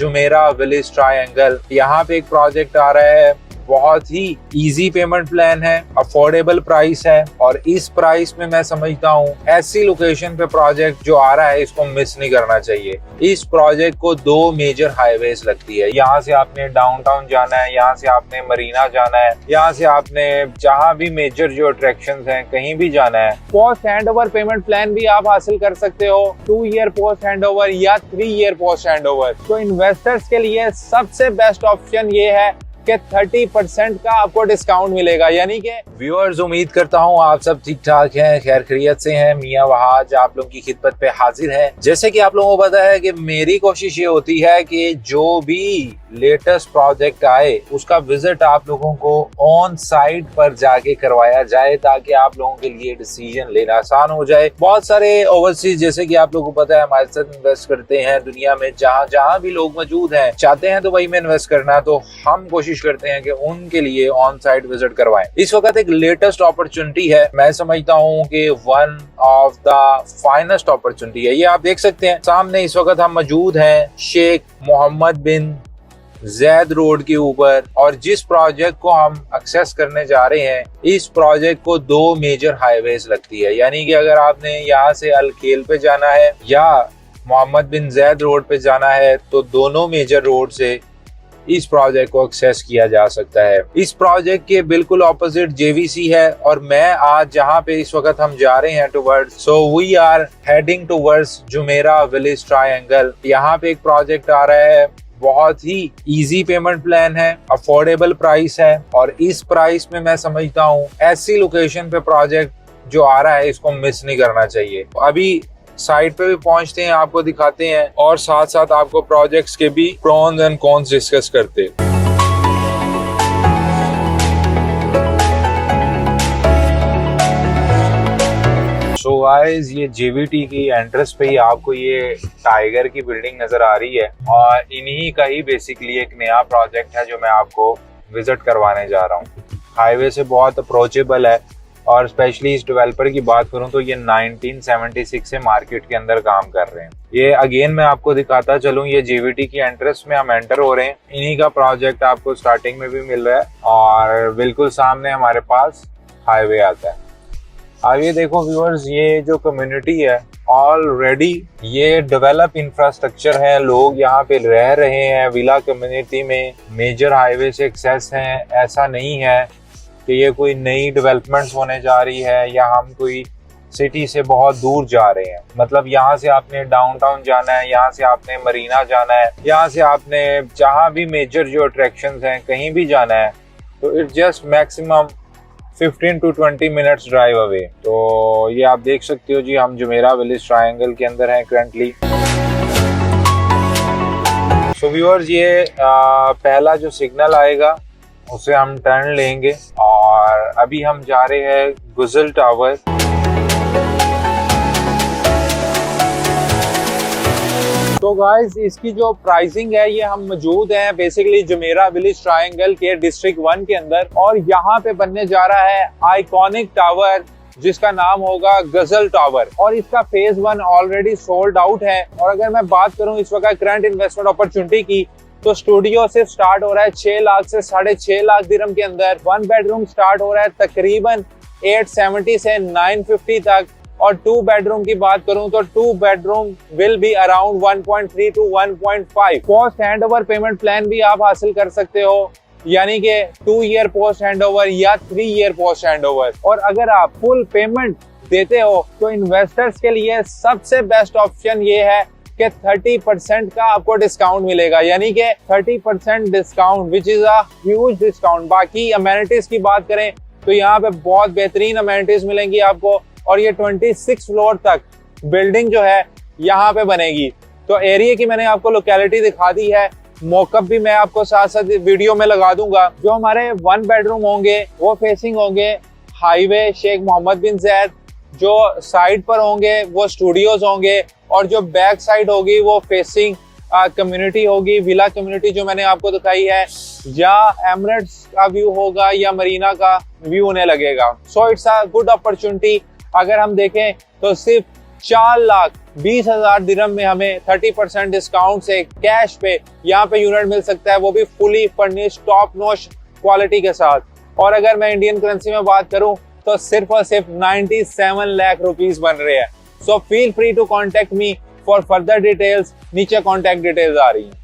Jumeirah Village Triangle. यहाँ पे एक प्रोजेक्ट आ रहा है, बहुत ही इजी पेमेंट प्लान है, अफोर्डेबल प्राइस है और इस प्राइस में मैं समझता हूँ ऐसी लोकेशन पे प्रोजेक्ट जो आ रहा है इसको मिस नहीं करना चाहिए। इस प्रोजेक्ट को 2 मेजर हाईवेज लगती है। यहाँ से आपने डाउनटाउन जाना है, यहाँ से आपने मरीना जाना है, यहाँ से आपने जहाँ भी मेजर जो अट्रैक्शंस हैं कहीं भी जाना है। पोस्ट हैंडओवर पेमेंट प्लान भी आप हासिल कर सकते हो, 2 ईयर पोस्ट हैंडओवर या 3 ईयर पोस्ट हैंडओवर। तो इन्वेस्टर्स के लिए सबसे बेस्ट ऑप्शन ये है कि 30% का आपको डिस्काउंट मिलेगा। यानी कि व्यूअर्स, उम्मीद करता हूँ आप सब ठीक ठाक हैं, खैर खैरियत से हैं। मियां वहाज आप लोगों की खिदमत पे हाजिर है। जैसे कि आप लोगों को पता है कि मेरी कोशिश ये होती है कि जो भी लेटेस्ट प्रोजेक्ट आए उसका विजिट आप लोगों को ऑन साइट पर जाके करवाया जाए ताकि आप लोगों के लिए डिसीजन लेना आसान हो जाए। बहुत सारे ओवरसीज, जैसे कि आप लोगों को पता है, हमारे साथ इन्वेस्ट करते हैं दुनिया में जहाँ जहाँ भी लोग मौजूद हैं, चाहते हैं तो वही में इन्वेस्ट करना, तो हम कोशिश करते हैं कि उनके लिए ऑन साइट विजिट करवाएं। इस वक्त एक लेटेस्ट अपॉर्चुनिटी है, मैं समझता हूँ कि one of the finest opportunity है। ये आप देख सकते हैं सामने इस वक्त हम मौजूद हैं शेख मोहम्मद बिन जैद रोड के ऊपर, और जिस प्रोजेक्ट को हम एक्सेस करने जा रहे हैं इस प्रोजेक्ट को 2 मेजर हाईवेज लगती है। यानी कि अगर आपने यहाँ से अलखेल पे जाना है या मोहम्मद बिन जैद रोड पे जाना है तो दोनों मेजर रोड से इस प्रोजेक्ट को एक्सेस किया जा सकता है। इस प्रोजेक्ट के बिल्कुल ऑपोजिट जेवीसी है और मैं आज जहाँ पे इस वक्त हम जा रहे हैं towards, so we are heading towards Jumeirah Village Triangle. यहाँ पे एक प्रोजेक्ट आ रहा है, बहुत ही इजी पेमेंट प्लान है, अफोर्डेबल प्राइस है और इस प्राइस में मैं समझता हूँ ऐसी लोकेशन पे प्रोजेक्ट जो आ रहा है इसको मिस नहीं करना चाहिए। अभी साइट पे भी पहुंचते हैं, आपको दिखाते हैं और साथ साथ आपको प्रोजेक्ट्स के भी प्रॉन्स एंड कॉन्स डिस्कस करते हैं। सो गाइस, ये जेवीटी की एंट्रेंस पे ही आपको ये टाइगर की बिल्डिंग नजर आ रही है और इन्हीं का ही बेसिकली एक नया प्रोजेक्ट है जो मैं आपको विजिट करवाने जा रहा हूँ। हाईवे से बहुत अप्रोचेबल है और स्पेशली इस डेवलपर की बात करूं तो ये 1976 से मार्केट के अंदर काम कर रहे हैं। ये अगेन मैं आपको दिखाता चलूं, ये जेवीटी की एंट्रेंस में हम एंटर हो रहे हैं। इन्हीं का प्रोजेक्ट आपको स्टार्टिंग में भी मिल रहा है और बिल्कुल सामने हमारे पास हाईवे आता है। अब ये देखो व्यूअर्स, ये जो कम्युनिटी है ऑलरेडी ये डेवलप इंफ्रास्ट्रक्चर है, लोग यहाँ पे रह रहे हैं विला कम्युनिटी में, मेजर हाईवे से एक्सेस है। ऐसा नहीं है कि ये कोई नई डेवलपमेंट्स होने जा रही है या हम कोई सिटी से बहुत दूर जा रहे हैं। मतलब यहाँ से आपने डाउनटाउन जाना है, यहाँ से आपने मरीना जाना है, यहाँ से आपने जहाँ भी मेजर जो अट्रैक्शंस हैं कहीं भी जाना है, तो it's just maximum 15 to 20 minutes drive away. तो ये आप देख सकते हो जी, हम जुमेरा विलेज ट्रायंगल के अंदर हैं करंटली। सो व्यूअर्स, ये पहला जो सिग्नल आएगा उसे हम टर्न लेंगे और अभी हम जा रहे हैं गुजल टावर। तो गाइस, इसकी जो प्राइसिंग है ये हम मौजूद हैं बेसिकली जुमेरा विलेज ट्रायंगल के डिस्ट्रिक्ट 1 के अंदर और यहाँ पे बनने जा रहा है आइकॉनिक टावर जिसका नाम होगा गजल टावर और इसका फेज 1 ऑलरेडी सोल्ड आउट है। और अगर मैं बात करूं इस वक्त करंट इन्वेस्टमेंट अपॉर्चुनिटी की तो स्टूडियो से स्टार्ट हो रहा है 6 लाख से 6.5 लाख दिरहम के अंदर। 1 बेडरूम स्टार्ट हो रहा है तकरीबन 870 से 950 तक और 2 बेडरूम की बात करूं तो 2 bedroom will be around 1.3 to 1.5। Post handover payment plan भी आप हासिल कर सकते हो, यानी कि 2 ईयर पोस्ट हैंडओवर या 3 ईयर पोस्ट हैंडओवर। और अगर आप फुल पेमेंट देते हो तो इन्वेस्टर्स के लिए सबसे बेस्ट ऑप्शन ये है कि 30% का आपको डिस्काउंट मिलेगा, यानी कि 30% discount which is a huge discount. बाकी अमेनिटीज की बात करें तो यहाँ पे बहुत बेहतरीन अमेनिटीज मिलेंगी आपको और ये 26 फ्लोर तक बिल्डिंग जो है यहाँ पे बनेगी। तो एरिया की मैंने आपको लोकेलिटी दिखा दी है, मॉकअप भी मैं आपको साथ साथ वीडियो में लगा दूंगा। जो हमारे 1 बेडरूम होंगे वो फेसिंग होंगे हाईवे शेख मोहम्मद बिन जैद, जो साइड पर होंगे वो स्टूडियोज होंगे और जो बैक साइड होगी वो फेसिंग कम्युनिटी होगी, विला कम्युनिटी जो मैंने आपको दिखाई है, या एमिरेट्स का व्यू होगा या मरीना का व्यू होने लगेगा। So it's a good opportunity. अगर हम देखें तो सिर्फ 4 लाख 20,000 दिरहम में हमें 30% डिस्काउंट से कैश पे यहाँ पे यूनिट मिल सकता है, वो भी fully furnished top notch quality के साथ। और अगर मैं इंडियन करेंसी में बात करूं तो सिर्फ और सिर्फ 97 लाख रुपीस बन रहे हैं। So feel free to contact me for further details. नीचे कॉन्टेक्ट डिटेल्स आ रही हैं।